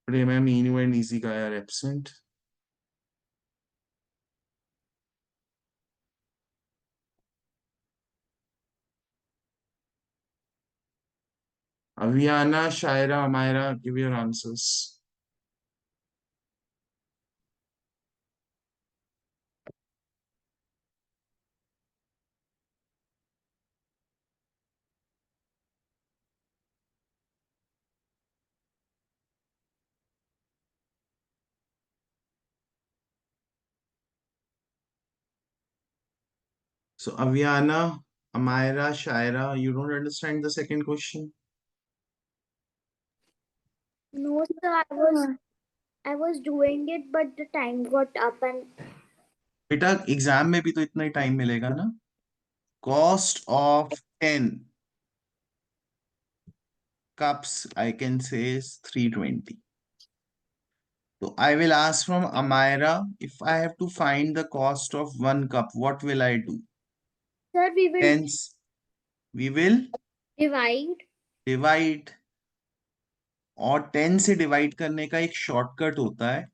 Today, ma'am, Inu and Isika are absent. Aviana, Shaira, Amira, give your answers. So, Aviana, Amira, Shaira, you don't understand the second question? No, sir, I was doing it, but the time got up and बेटा exam में भी तो इतना ही time मिलेगा ना. Cost of 10 cups, I can say, is 320. So I will ask from Amira, if I have to find the cost of one cup, what will I do? sir, we will Tens, we will divide. divide. और 10 से divide करने का एक shortcut होता है.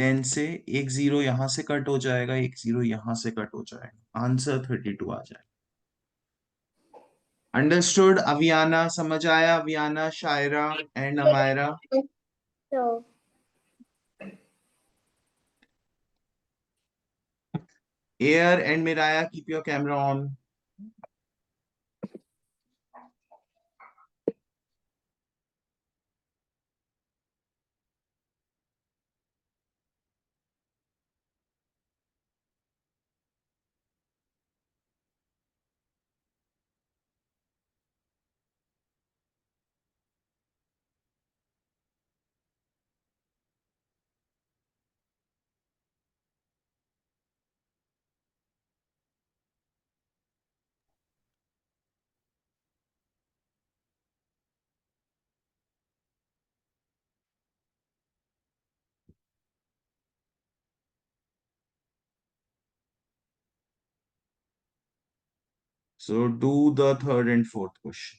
10 से एक zero यहां से कट हो जाएगा, एक जीरो यहां से कट हो जाएगा, आंसर 32 आ जाएगा. अंडरस्टूड अवियाना? समझ आया Aviana, Shaira and Amaira? So, Aira and Miraya, keep your camera on. So do the third and fourth question.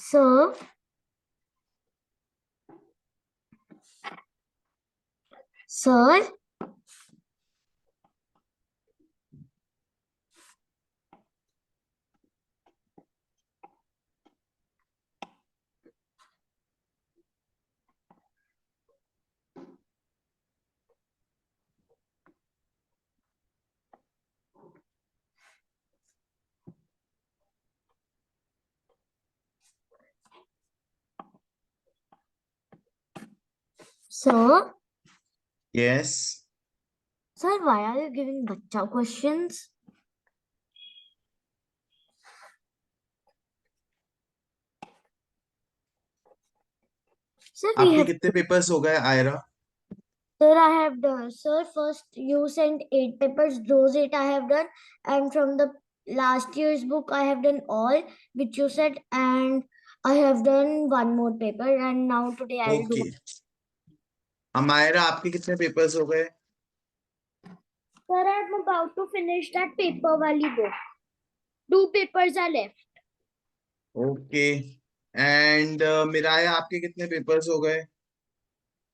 Sir, sir, sir, yes. sir, why are you giving bacha questions? Sir, we आपके have. कितने papers हो गए Ayra? Sir, I have done. Sir, first you sent 8 papers. Those 8 I have done, and from the last year's book I have done all which you said, and I have done one more paper, and now today I will do. Okay. Amaira आपके कितने papers हो गए? Sir, I'm about to finish that paper wali book. 2 papers are left. Okay. And Miraya आपके कितने papers हो गए?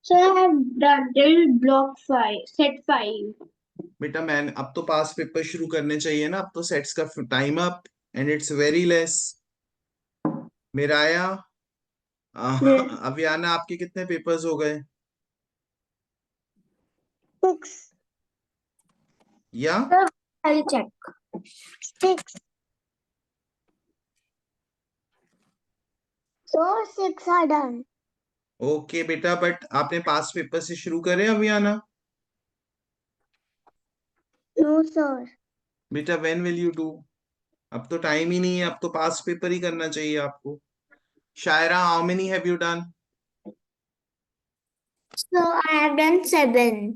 Sir, I have done till block 5, set 5. बेटा मैंने अब तो पास पेपर शुरू करने चाहिए ना, अब तो सेट्स का time up and it's very less. Miraya Aviana आपके कितने पेपर्स हो गए? 6. या Sir, I'll check. 6. So 6 are done. Okay बेटा, बट आपने पास पेपर से शुरू करे अवियाना? No, sir. बेटा व्हेन विल यू डू? अब तो टाइम ही नहीं है, अब तो पास पेपर ही करना चाहिए आपको। Shaira, how many have you done? So I have done 7.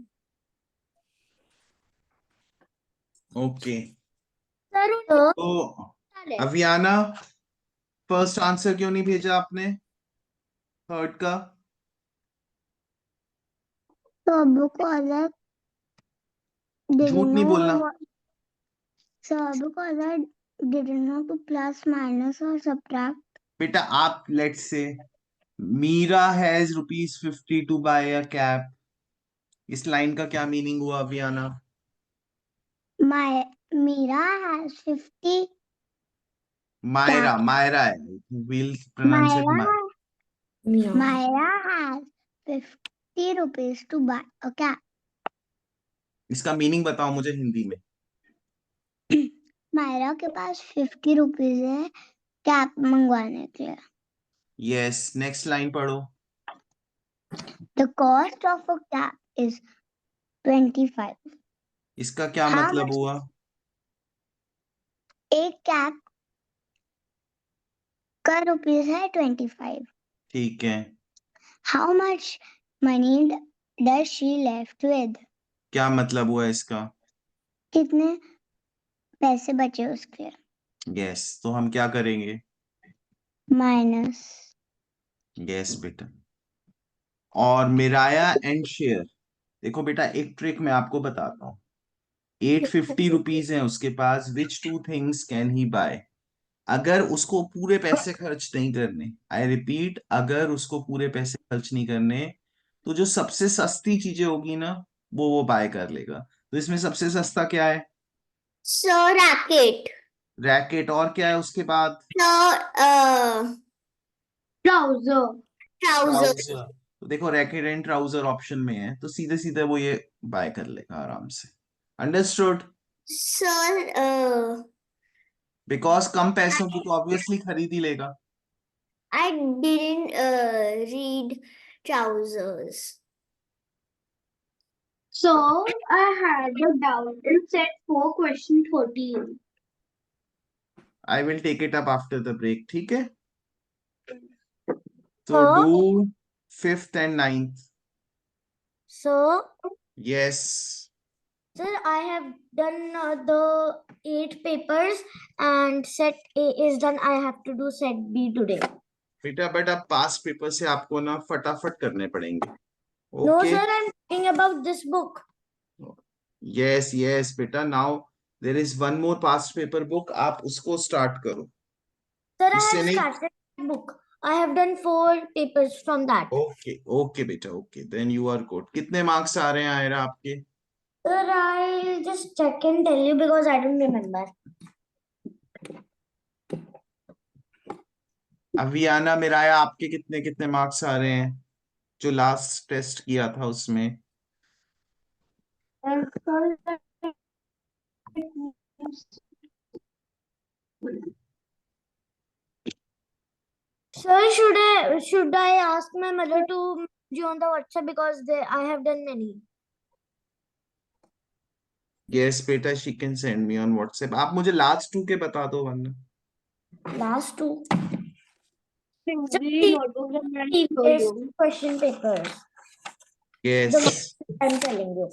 Okay. Sir, तो अवियाना, फर्स्ट आंसर क्यों नहीं भेजा आपने थर्ड का? so because I झूठ didn't नहीं know बोलना। what. So because I didn't know to plus, minus or subtract. बेटा आप let's say Meera has ₹50 to buy a cap, इस लाइन का क्या मीनिंग हुआ अवियाना? My Mira has 50. Myra, Caps. Myra है, will pronounce it Myra, Myra. Myra has 50 rupees to buy a cap. इसका meaning बताओ मुझे हिंदी में। मायरा के पास 50 रुपीज है कैप मंगवाने के लिए। यस, नेक्स्ट लाइन पढ़ो। The cost of a cap is 25. इसका क्या How मतलब much? हुआ? एक कैप का रुपीज है 25. ठीक है, how much money does she left with? क्या मतलब हुआ इसका? कितने पैसे बचे उसके? यस, तो हम क्या करेंगे? माइनस। यस बेटा। और मिराया एंड शेयर, देखो बेटा एक ट्रिक मैं आपको बताता हूँ। ₹850 है उसके पास, which two things can he buy? अगर उसको पूरे पैसे खर्च नहीं करने, आई रिपीट, अगर उसको पूरे पैसे खर्च नहीं करने, तो जो सबसे सस्ती चीजें होगी ना, वो बाय कर लेगा। तो इसमें सबसे सस्ता क्या है? सो रैकेट। रैकेट, और क्या है उसके बाद? ट्राउजर। ट्राउजर। ट्राउजर। तो देखो रैकेट एंड ट्राउजर ऑप्शन में है, तो सीधे सीधे वो ये बाय कर लेगा आराम से। अंडरस्टूड? सर बिकॉज कम पैसों की तो ऑब्वियसली खरीद ही लेगा। I didn't read trousers. So I had a doubt in set 4 question 14. I will take it up after the break, ठीक है? तो So, do fifth and ninth. so yes. sir, I have done the 8 papers and set A is done. I have to do set B today. बेटा but अब पास paper से आपको ना फटाफट करने पड़ेंगे। No, okay? sir, I'm talking about this book. Yes yes बेटा, now there is one more past paper book, आप उसको स्टार्ट करो। Sir, I उससे have नहीं, started that book. I have done 4 papers from that. Okay okay बेटा, okay, then you are good. कितने marks आ रहे हैं आयरा आपके? Sir, I'll just check and tell you because I don't remember. अवियाना मिराया, आपके कितने कितने मार्क्स आ रहे हैं जो लास्ट टेस्ट किया था उसमें? Sir, should I ask my mother to message you on the WhatsApp because I have done many. Yes बेटा, she can send me on WhatsApp. आप मुझे लास्ट 2 के बता दो वरना। Last 2. Read autogram and show Previous you. question papers. Yes The one I'm telling you.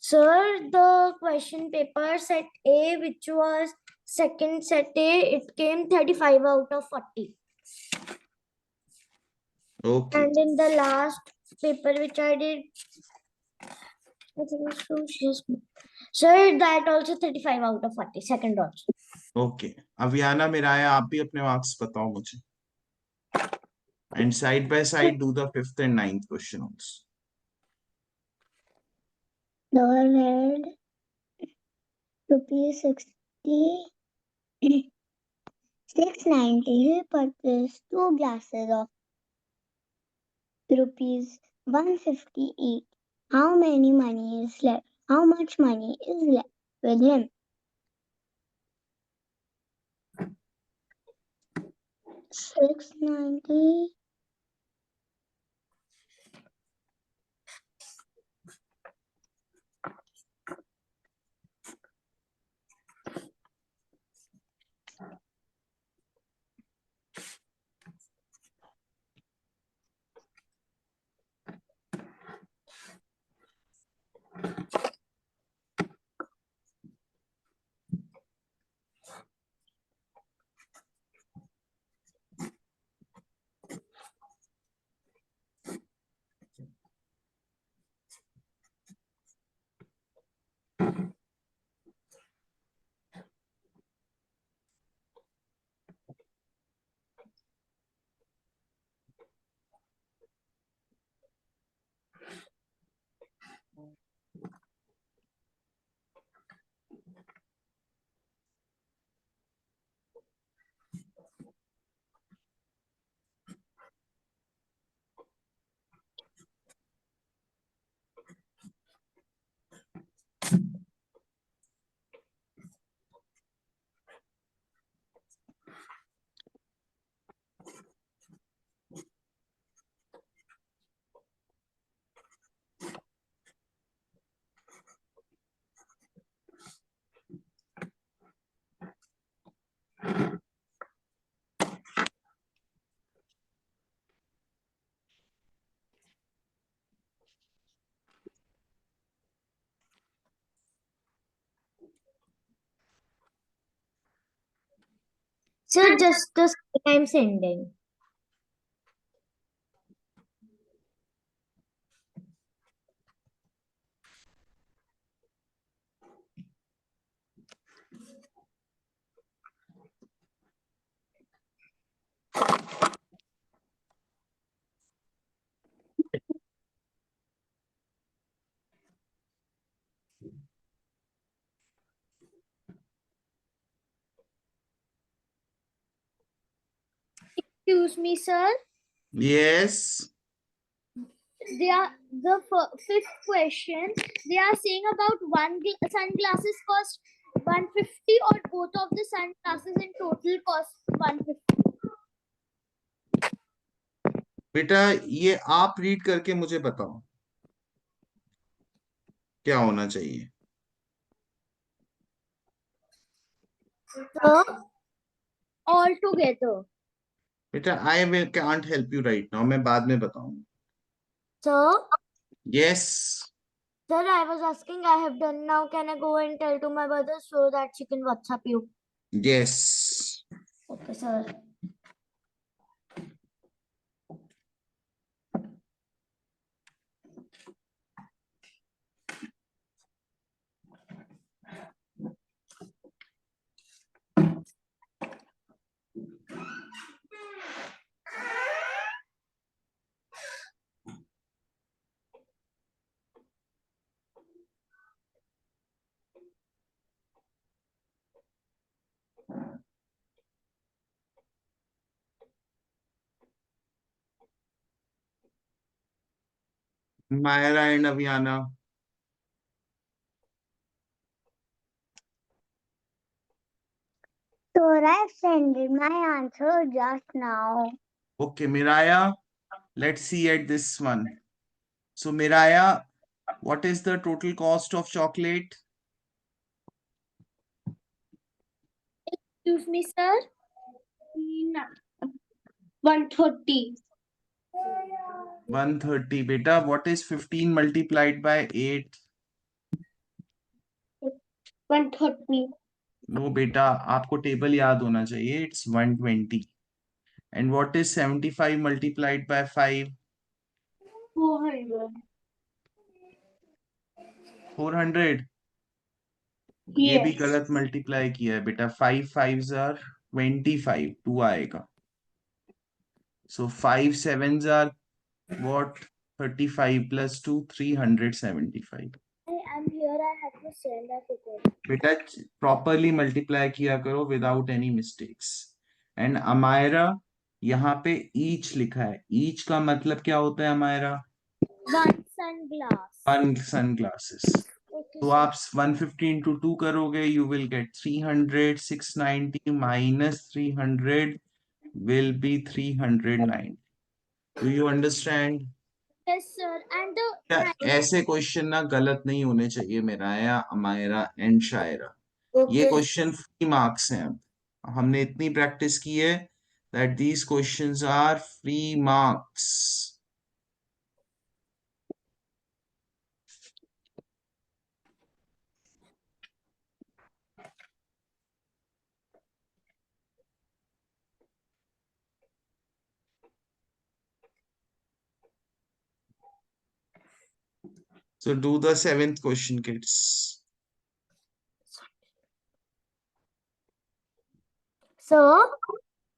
Sir, the question paper set A, which was second set A, it came 35 out of 40. Okay And in the last paper which I did, sir, that also 35 out of 40, second also. Okay. अवियाना मिराया, आप भी अपने marks बताओ मुझे, and side by side do the 5th and 9th question also. Dollar head, rupees 690. He purchased 2 glasses of rupees 150 each. How many money is left? How much money is left with him? 690. Sir, just the I'm sending. Excuse me, sir. Yes They are the fifth question. They are saying about sunglasses cost 150 or both of the sunglasses in total cost 150. बेटा, ये आप read करके मुझे बताओ क्या होना चाहिए। So, all together. बेटा, I will can't help you right now, मैं बाद में बताऊंगा। So, yes sir, I was asking, I have done now. Can I go and tell to my mother so that she can WhatsApp you? Yes. Okay, sir. Myra and Aviana. So I've sent my answer just now. Okay, Miraya, let's see at this one. So, Miraya, what is the total cost of chocolate? Excuse me, sir. 130. 130. Beta, what is 15 multiplied by 8? 130. No, beta, आपको table याद होना चाहिए. It's 120. And what is 75 multiplied by 5? 400. 400. ये भी Yes. गलत multiply किया है बेटा. 5 5s are 25. 2 आएगा. So 5 7s are what? 35 plus 2, 375. I'm here. I have to send a ticket. बेटा प्रॉपरली मल्टीप्लाई किया करो without any mistakes. And Amaira, यहाँ पे ईच लिखा है. ईच का मतलब क्या होता है Amayra? One sunglass. 1 sunglasses. Okay, तो sir. आप 150 into 2 करोगे, you will get 300. 690 minus 300 will be 390. Do you understand? Yes, sir. And the क्या night. ऐसे क्वेश्चन ना गलत नहीं होने चाहिए मेरा या अमायरा एंड शायरा. ये Okay. क्वेश्चन फ्री मार्क्स हैं. अब हमने इतनी प्रैक्टिस की है that these questions are free marks. So do the 7th question, kids. So,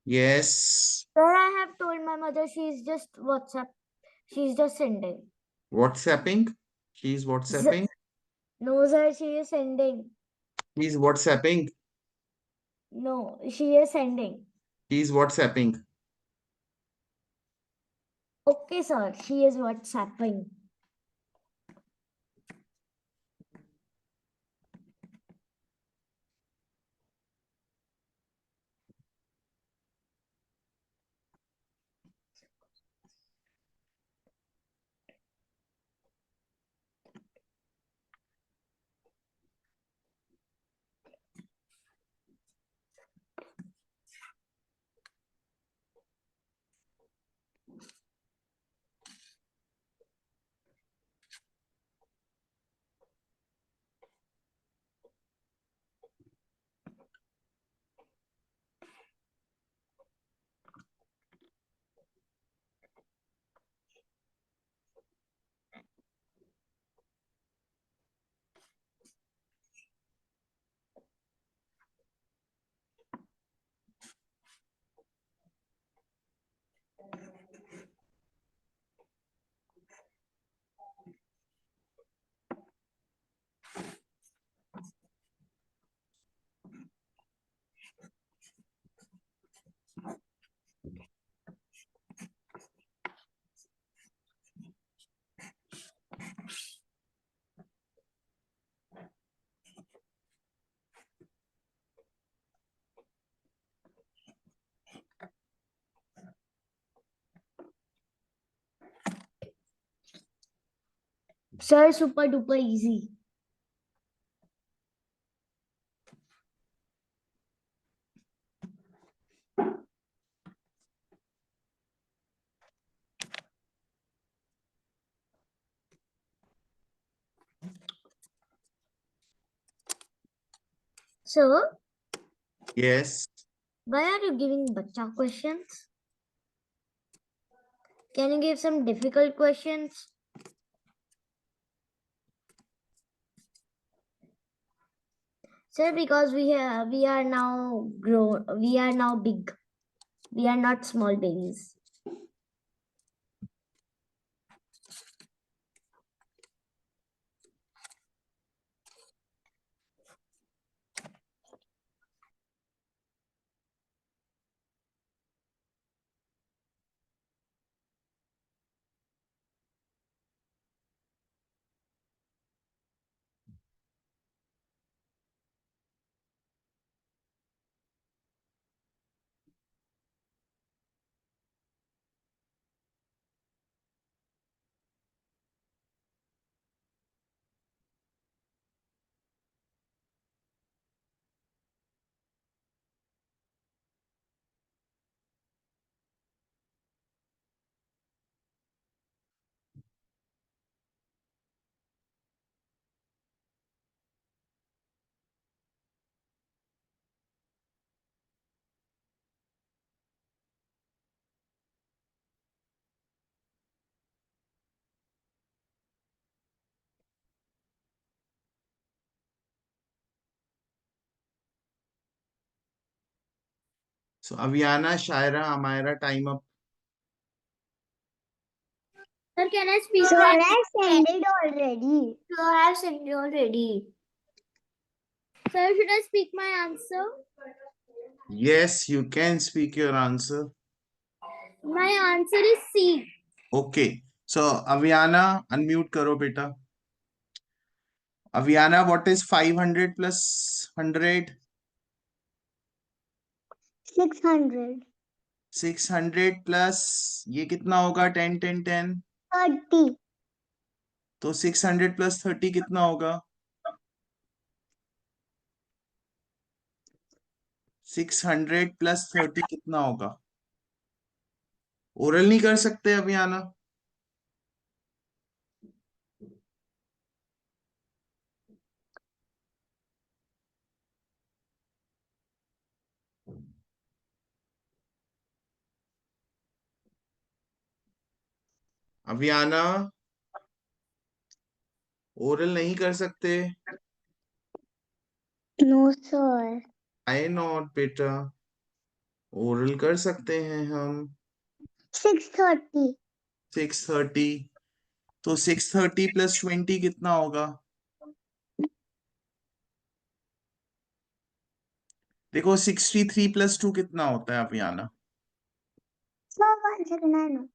Yes. sir, I have told my mother she's just WhatsApp. She's just sending. WhatsApping. She's WhatsApping. No, sir, she is sending. He's WhatsApping. No, she is sending. He's WhatsApping. Okay, sir, she is WhatsApping. Sir, super duper easy. Sir, Yes. why are you giving bacha questions? Can you give some difficult questions? Sir, because we are now grown, we are now big. We are not small babies. So Aviana, Shaira, Amira, time up. Sir, can I speak? Sir, I sent it already. Sir, I have sent it already. Sir, should I speak my answer? Yes, you can speak your answer. My answer is C. Okay. So Aviana, unmute karo beta. Aviana, what is 500 plus 100? 600. 600 plus ये कितना होगा 10 10 10? 30. तो 600 plus 30 कितना होगा? 600 plus 30 कितना होगा? Oral नहीं कर सकते अभियाना? अभियाना ओरल नहीं कर सकते? No, sir. आई नॉट बेटा, ओरल कर सकते हैं हम। 630. 630, तो 630 प्लस 20 कितना होगा? देखो 63 प्लस 2 कितना होता है अभियाना? Sir, 1 second, I know.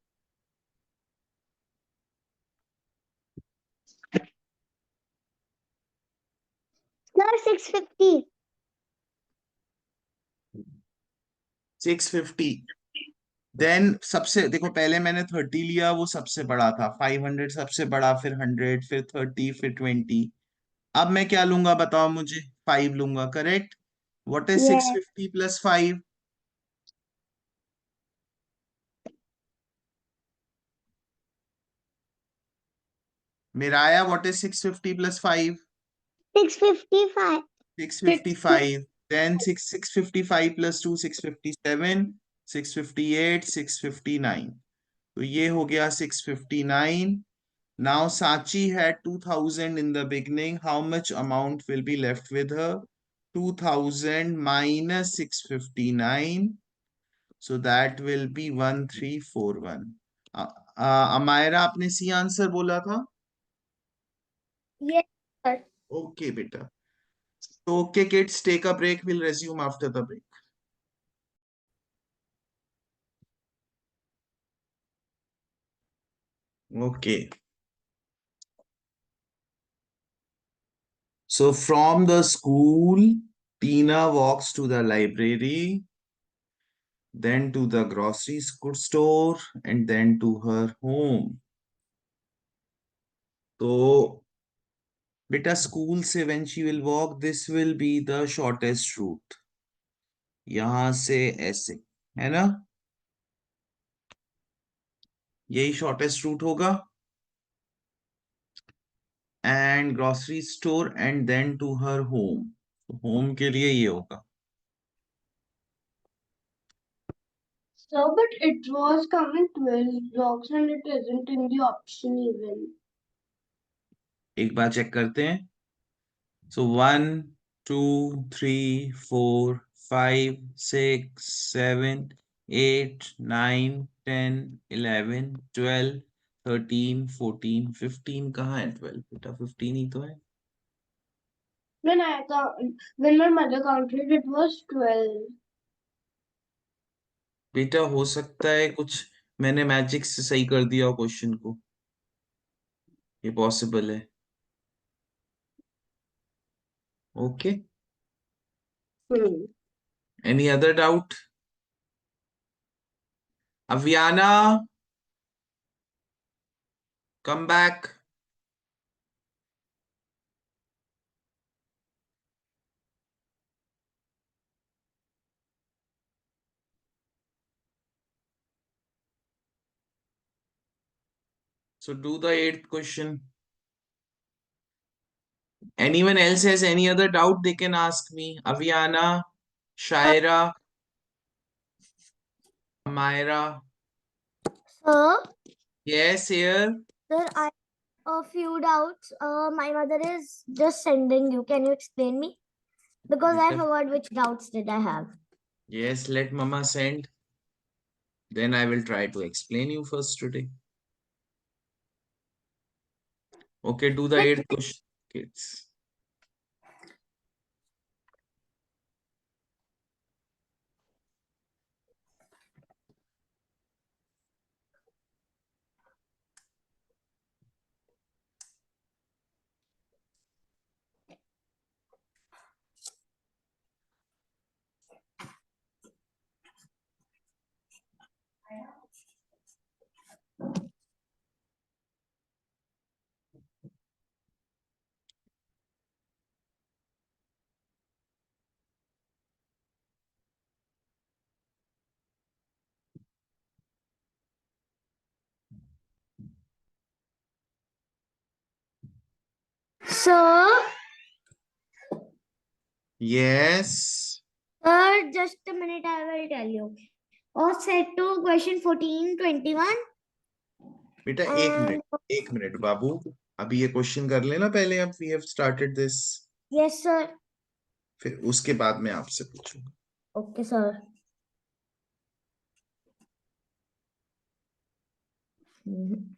Sir, 650. 650। Then सबसे देखो, पहले मैंने 30 लिया, वो सबसे बड़ा था। 500 सबसे बड़ा, फिर 100, फिर 30, फिर 20। अब मैं क्या लूंगा बताओ मुझे? 5 लूंगा, correct? What is Yes. 650 plus 5? मेरा आया, what is 650 plus 5? 655. 655। then 655 plus 2 657, 658, 659। तो ये हो गया 659। Now Sachi had 2000 in the beginning. How much amount will be left with her? 2000 minus 659. So that will be 1341. Amayra, आपने सी आंसर बोला था? Yes, sir. Okay, beta. So, okay, kids, take a break. We'll resume after the break. Okay. So from the school, Tina walks to the library, then to the grocery store, and then to her home. So, beta, school से when she will walk, this will be the shortest route. यहाँ से ऐसे, है ना? यही shortest route होगा. And grocery store and then to her home. तो home के लिए ये होगा. So, but it was coming 12 blocks and it isn't in the option even. एक बार चेक करते हैं. So 1, 2, 3, 4, 5, 6, 7, 8, 9, 10, 11, 12, 13, 14, 15 कहाँ है? 12 बेटा, 15 ही तो है. When my mother counted, it was 12. बेटा हो सकता है कुछ मैंने मैजिक से सही कर दिया हो क्वेश्चन को, ये पॉसिबल है. Okay, any other doubt? Aviana, come back. So do the 8th question. Anyone else has any other doubt, they can ask me. Aviana, Shaira, Myra. Sir, Yes, here. sir, I have a few doubts. My mother is just sending you. Can you explain me? Because I Beta. forgot which doubts did I have. Yes, let Mama send. Then I will try to explain you first today. Okay, do the 8th question, kids. Sir, Yes. sir, just a minute, I will tell you. Or set to question 14, 21. बेटा And 1 minute बाबू, अभी ये question कर लेना पहले. अब we have started this, yes, sir. फिर उसके बाद मैं आपसे पूछूंगा. Okay, sir. Mhm.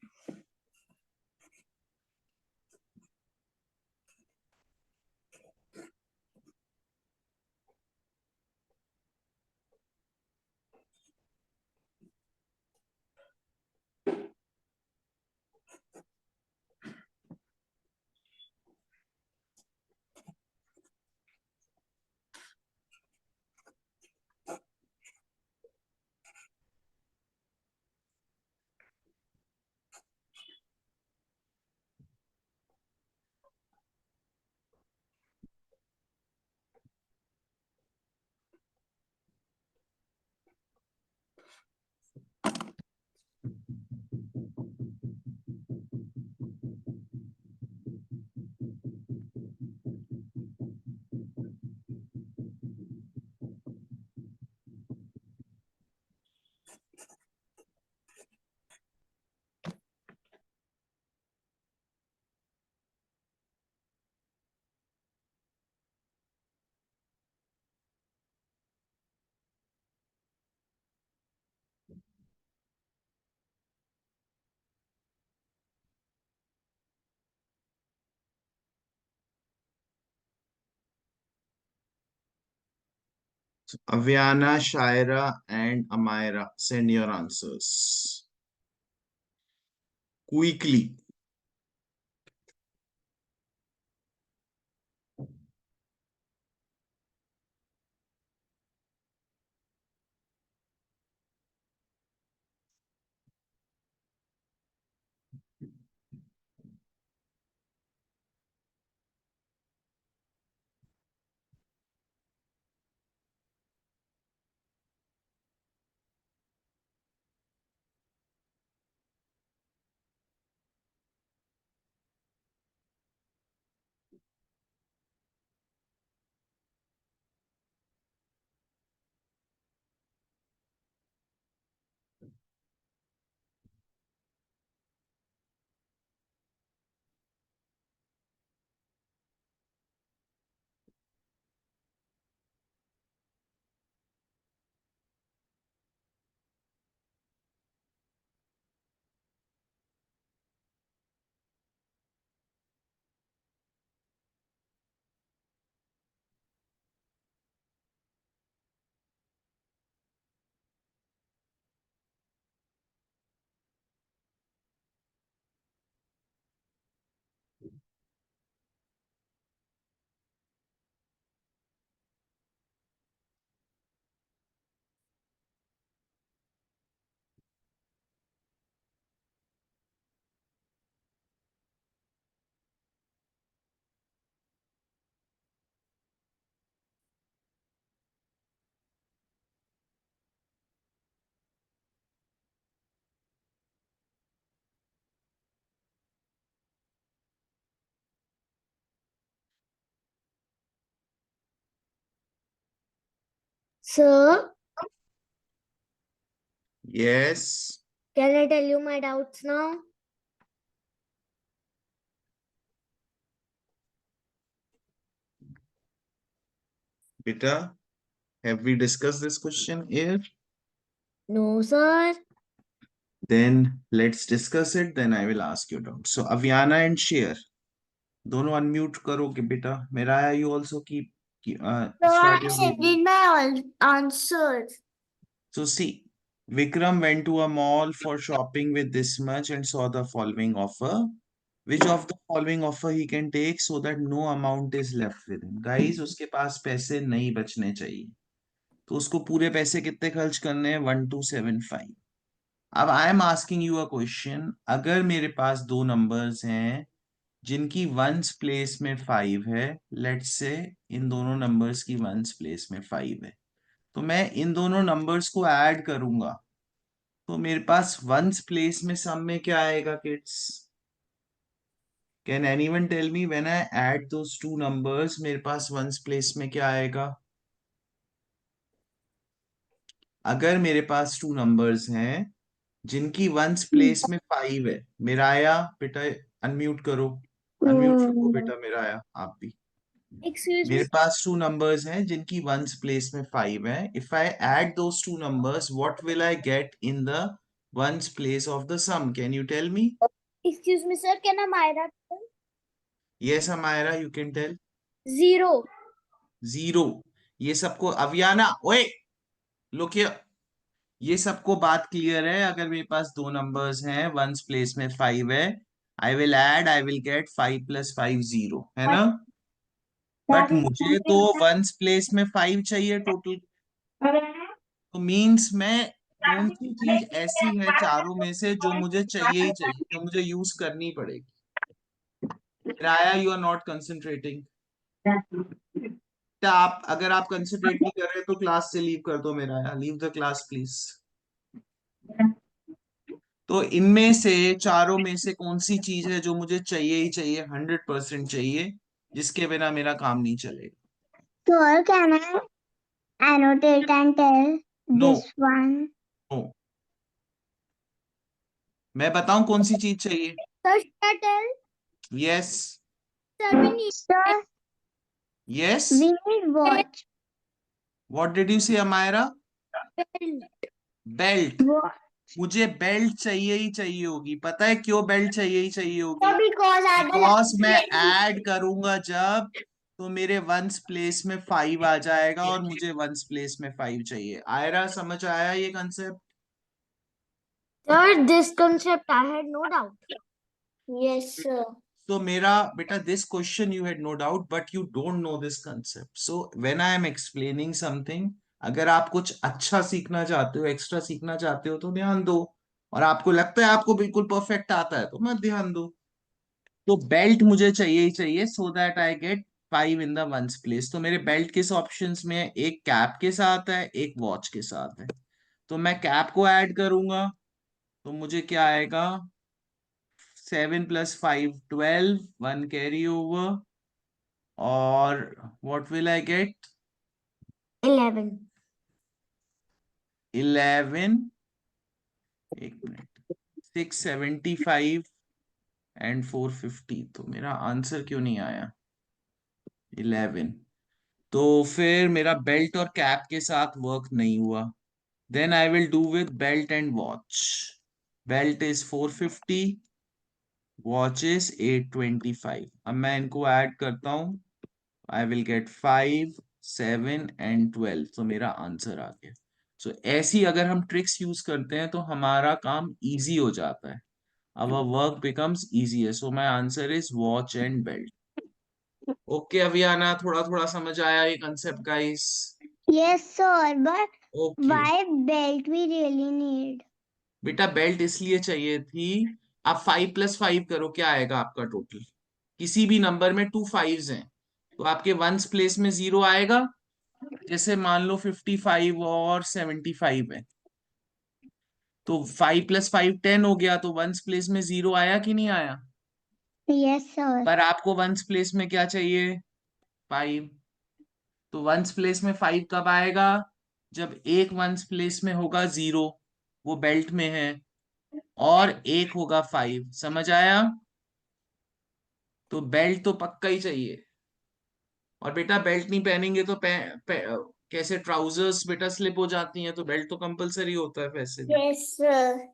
Avyana, Shaira, and Amira, send your answers quickly. Sir, Yes. can I tell you my doubts now? बेटा Have we discussed this question here? No, sir. Then let's discuss it. Then I will ask you down. So Aviana and Share, दोनों unmute करोगे बेटा? मेरा आया, you also keep So start I'm your video. sending my answers. So see, Vikram went to a mall for shopping with this much and saw the following offer. Which of the following offer he can take so that no amount is left with him? Guys, उसके पास पैसे नहीं बचने चाहिए, तो उसको पूरे पैसे कितने खर्च करने हैं? 1275। अब I am asking you a question, अगर मेरे पास दो नंबर्स हैं जिनकी वंस प्लेस में 5 है, लेट्स से इन दोनों नंबर्स की वंस प्लेस में 5 है, तो मैं इन दोनों नंबर्स को ऐड करूंगा, तो मेरे पास वंस प्लेस में सम में क्या आएगा kids? Can anyone tell me when I add those two numbers, मेरे पास वंस प्लेस में क्या आएगा? अगर मेरे पास टू नंबर्स हैं जिनकी वंस प्लेस में 5 है, मेरा आया बेटा? अनम्यूट करो, अनम्यूट रखो बेटा, मेरा आया आप भी। Excuse मेरे me. पास टू नंबर्स हैं जिनकी वंस प्लेस में 5 है। If I add those two numbers, what will I get in the ones place of the sum? Can you tell me? Excuse me, sir. Can Amira tell? Yes Amaira, you can tell. 0. 0। ये सबको अवियाना, ओए look here, ये सबको बात clear है? अगर मेरे पास दो नंबर्स हैं, वंस प्लेस में 5 है, I will add, I will get 5 + 5 0, है ना? बट मुझे तो वंस प्लेस में 5 चाहिए टोटल, तो मीन्स मैं कौन सी चीज ऐसी है चारों में से जो मुझे चाहिए ही चाहिए, जो मुझे यूज करनी पड़ेगी? राया, यू आर नॉट कंसंट्रेटिंग। आप अगर आप कंसंट्रेट नहीं कर रहे तो क्लास से लीव कर दो मेरा, लीव द क्लास प्लीज। तो इनमें से चारों में से कौन सी चीज है जो मुझे चाहिए ही चाहिए, 100% चाहिए, जिसके बिना मेरा काम नहीं चलेगा? Sir, can I annotate and tell no, this one? No, मैं बताऊं कौन सी चीज चाहिए? Sir, should I tell? Yes, Sir, we need Sir, yes. we need watch. What did you से अमायरा? belt. बेल्ट। Watch. मुझे बेल्ट चाहिए ही चाहिए होगी, पता है क्यों बेल्ट चाहिए ही चाहिए होगी? Sir, because I बिकॉज मैं ऐड करूंगा जब, तो मेरे वंस प्लेस में 5 आ जाएगा और मुझे वंस प्लेस में 5 चाहिए। आयरा, समझ आया ये concept? Sir, this concept I had no doubt. Yes, sir. तो मेरा बेटा, this question you had no doubt, but you don't know this concept. So when I am explaining something, अगर आप कुछ अच्छा सीखना चाहते हो, एक्स्ट्रा सीखना चाहते हो, तो ध्यान दो, और आपको लगता है आपको बिल्कुल परफेक्ट आता है तो मत ध्यान दो। तो बेल्ट मुझे चाहिए ही चाहिए so that I get 5 in the ones place. तो मेरे बेल्ट किस ऑप्शंस में है? एक कैप के साथ है, एक वॉच के साथ है। तो मैं कैप को ऐड करूंगा, तो मुझे क्या आएगा? 7 + 5 12, 1 कैरी ओवर, और व्हाट विल आई गेट? 11. 11, एक मिनट, 675 एंड 450। तो मेरा आंसर क्यों नहीं आया? 11। तो फिर मेरा बेल्ट और कैप के साथ वर्क नहीं हुआ। Then I will do with belt and watch. Belt is 450, watch is 825। अब मैं इनको ऐड करता हूं, आई विल गेट 5 7 एंड 12। तो मेरा आंसर आ गया। सो ऐसी अगर हम ट्रिक्स यूज करते हैं तो हमारा काम इजी हो जाता है, our work becomes easier. So my answer is watch and belt. Okay Aviana, थोड़ा थोड़ा समझ आया ये concept guys? Yes, sir, but okay why belt we really need? बेटा, बेल्ट इसलिए चाहिए थी, आप 5 + 5 करो, क्या आएगा आपका टोटल? किसी भी नंबर में 2 5s हैं, तो आपके वंस प्लेस में 0 आएगा। जैसे मान लो 55 और 75 है, तो 5 + 5 10 हो गया, तो वंस प्लेस में 0 आया कि नहीं आया? Yes, sir. पर आपको वंस प्लेस में क्या चाहिए? 5। तो वंस प्लेस में 5 कब आएगा? जब एक वंस प्लेस में होगा 0, वो बेल्ट में है, और एक होगा 5। समझ आया? तो बेल्ट तो पक्का ही चाहिए। और बेटा बेल्ट नहीं पहनेंगे तो कैसे ट्राउजर्स बेटा स्लिप हो जाती हैं तो बेल्ट तो कंपलसरी होता है वैसे भी. Yes, sir.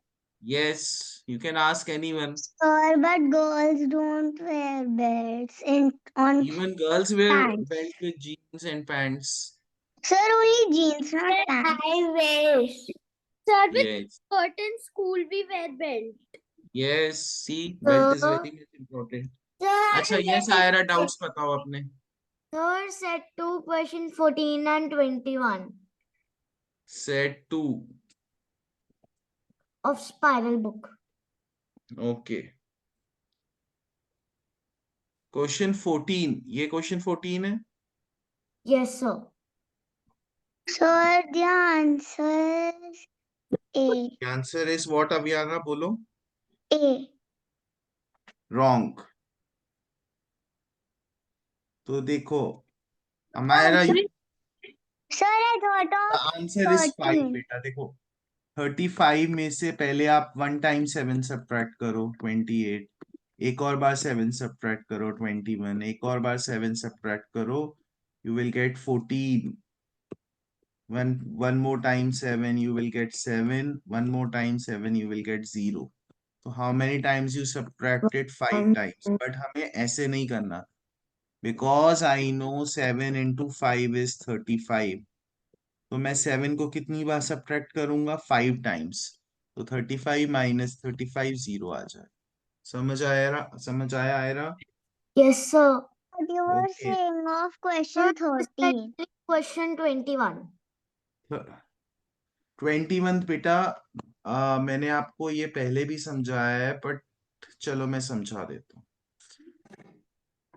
Yes, you can ask anyone. Sir, but girls don't wear belts on Even girls wear pants. belt with jeans and pants. Sir, only jeans, not pants. I wish. Sir, with Yes. certain school we wear belt. Yes, see, belt is Sir, very much important. sir, अच्छा, yes, Ayra, doubts बताओ अपने. Sir, set 2, question 14 and 21 Set 2. of spiral book. Okay. Question 14. ये question 14 है. Yes, sir. Sir, the answer is A. The answer is what, अभियाना बोलो. A. Wrong. तो देखो, Amayra, Sir, I thought the of answer is 5 13. बेटा. देखो, 35 में से पहले आप 1 टाइम 7 सब्ट्रैक्ट करो 28, एक और बार 7 सब्ट्रैक्ट करो 21, एक और बार 7 सब्ट्रैक्ट करो, you will get 14. One more time 7, you will get 7. One more time 7, you will get 0. So how many times you subtracted? 5 times. But हमें ऐसे नहीं करना, because I know 7 into 5 is 35. तो मैं 7 को कितनी बार सब्ट्रैक्ट करूंगा? 5 टाइम्स. तो 35 माइनस 35 0 आ जाए. समझ आया Ayra? Yes, sir. But you were Okay. saying of question 13. Question 21. 21 बेटा, मैंने आपको ये पहले भी समझाया है, बट चलो मैं समझा देता हूँ.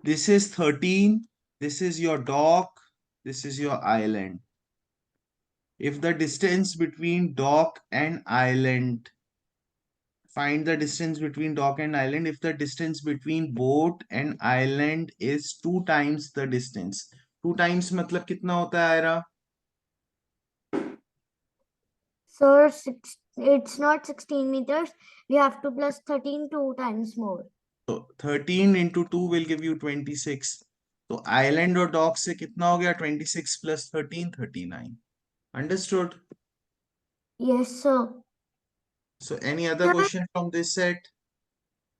This is 13. This is your dock. This is your island. If the distance between dock and island, find the distance between dock and island. If the distance between boat and island is 2 times the distance. 2 times मतलब कितना होता है Ayra? Sir, it's not 16 meters. We have to plus 13 2 times more. So 13 into 2 will give you 26. तो island और dock से कितना हो गया? 26 plus 13, 39. Understood? Yes, sir. So any other question from this set?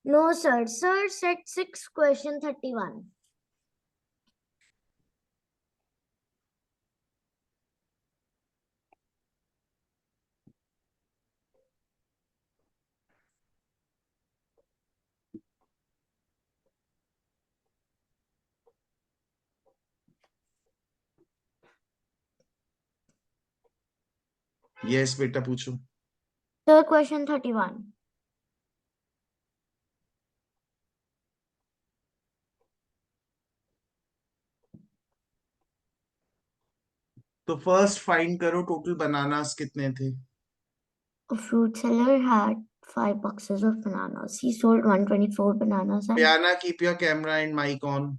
No, sir. Sir, set 6, question 31. Yes, बेटा पूछो. Sir, question 31. तो first find करो टोटल बनानास कितने थे. A fruit seller had 5 boxes of bananas. He sold 124 bananas and Piana, keep your camera and mic on.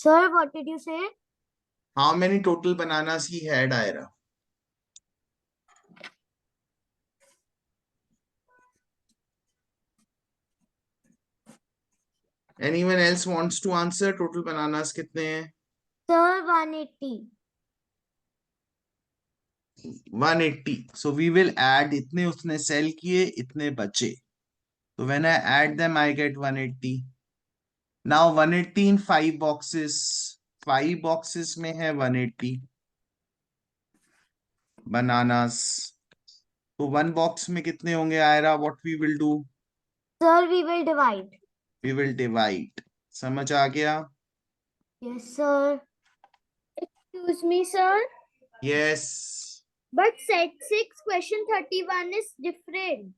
Sir, what did you say? How many total bananas he had, Ira? Anyone else wants to answer? Total bananas कितने हैं? Sir, 180. 180. So we will add इतने उसने sell किए, इतने बचे. So when I add them, I get 180. Now 180 in 5 boxes. 5 boxes में है 180 bananas. तो 1 box में कितने होंगे Ayra? What we will do? Sir, we will divide. We will divide. समझ आ गया? Yes, sir. Excuse me, sir. Yes. But set 6, question 31 is different.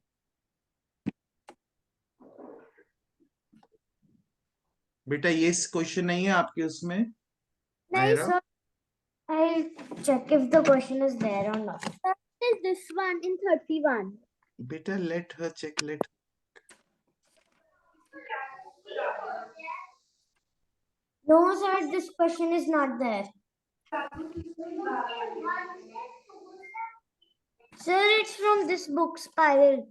बेटा ये क्वेश्चन नहीं है आपके उसमें? No, Ayra? sir. I'll check if the question is there or not. Sir, is this one in 31? बेटा let her check. No, sir, this question is not there. Sir, it's from this book, Spiral.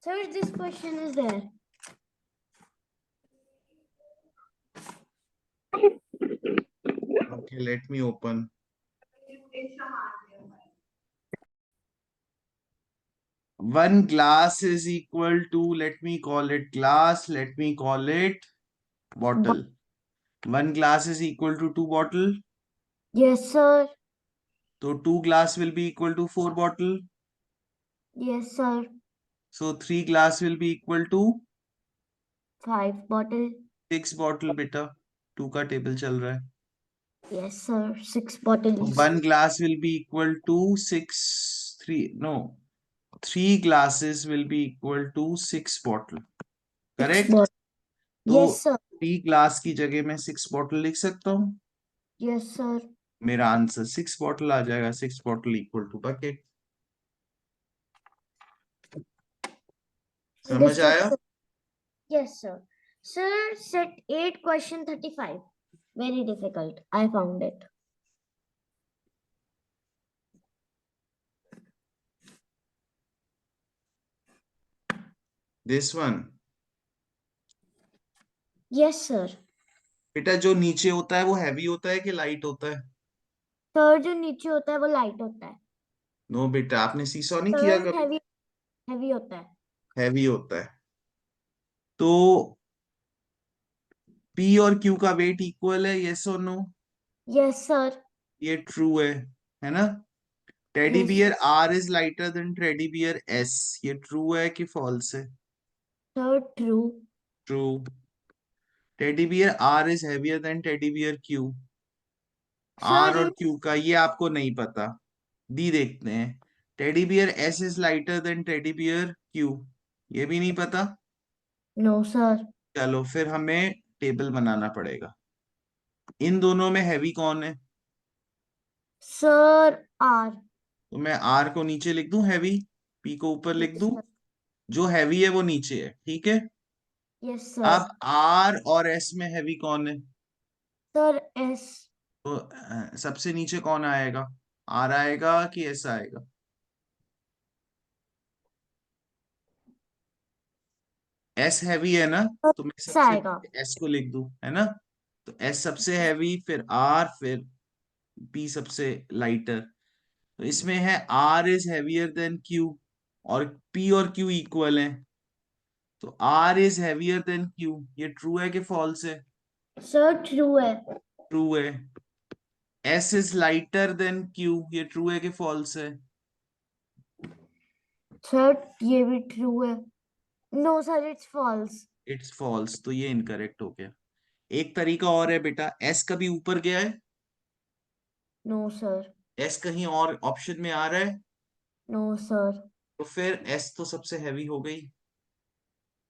Sir, this question is there. Okay, let me open. One glass is equal to, let me call it glass, let me call it bottle. One glass is equal to 2 bottle. Yes, sir. So 2 glass will be equal to 4 bottle. Yes, sir. So 3 glass will be equal to 5 bottle. 6 bottle बेटा. 2 का table चल रहा है. Yes, sir. 6 So bottles. 1 glass will be equal to 6, 3, no. 3 glasses will be equal to 6 bottle. 6 Correct? bottle. तो Yes, sir. 3 glass की जगह मैं 6 bottle लिख सकता हूँ. Yes, sir. मेरा आंसर 6 bottle आ जाएगा. 6 bottle equal to bucket. समझ Understood, आया? sir. Yes, sir. Sir, set 8 question 35. Very difficult. I found it. This one. Yes, sir. बेटा जो नीचे होता है वो हैवी होता है कि लाइट होता है? सर जो नीचे होता है वो लाइट होता है. नो बेटा, आपने सीसॉ नहीं किया सर कभी? हैवी हैवी होता है. हैवी होता है. तो P और Q का वेट इक्वल है, यस और नो? Yes sir. ये ट्रू है ना? Teddy Yes, bear R is lighter than teddy bear S, ये ट्रू है कि फॉल्स है? Sir true. True. Teddy bear R is heavier than teddy bear Q. R sir और Q का ये आपको नहीं पता. डी देखते हैं. Teddy bear S is lighter than teddy bear Q, ये भी नहीं पता. No sir. चलो फिर हमें टेबल बनाना पड़ेगा. इन दोनों में हैवी कौन है? Sir R. तो मैं R को नीचे लिख दूं हैवी, P को ऊपर लिख यस दूं. सर. जो हैवी है वो नीचे है, ठीक है. Yes sir. अब R और S में हैवी कौन है? Sir S. तो सबसे नीचे कौन आएगा? R आएगा कि S आएगा? S हैवी है ना, तो मैं एस सबसे आएगा. S को लिख दूं, है ना. तो S सबसे हैवी, फिर R, फिर P सबसे लाइटर. तो इसमें है R is heavier than Q और P और Q इक्वल हैं. तो R is heavier than Q, ये ट्रू है कि फॉल्स है? सर ट्रू है. ट्रू है. S is lighter than Q, ये ट्रू है कि फॉल्स है? सर ये भी ट्रू है. No sir it's false. It's false. तो ये इनकरेक्ट हो गया. एक तरीका और है बेटा. S कभी ऊपर गया है? No sir. S कहीं और ऑप्शन में आ रहा है? No sir. तो फिर S तो सबसे हैवी हो गई.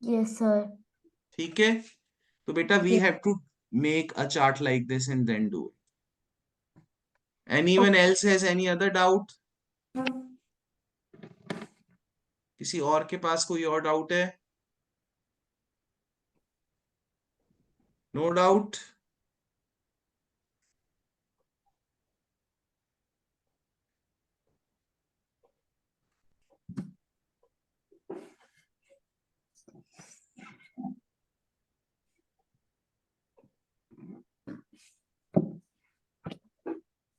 Yes sir. ठीक है. तो बेटा we have to make a chart like this and then do. Anyone else has any other doubt? किसी और के पास कोई और डाउट है? No doubt.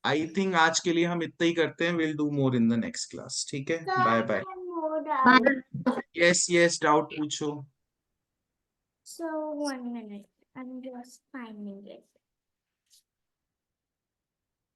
आई थिंक आज के लिए हम इतना ही करते हैं. Will do more in the next class. ठीक है, bye bye. Yes yes, doubt पूछो. So 1 minute. I'm just finding it.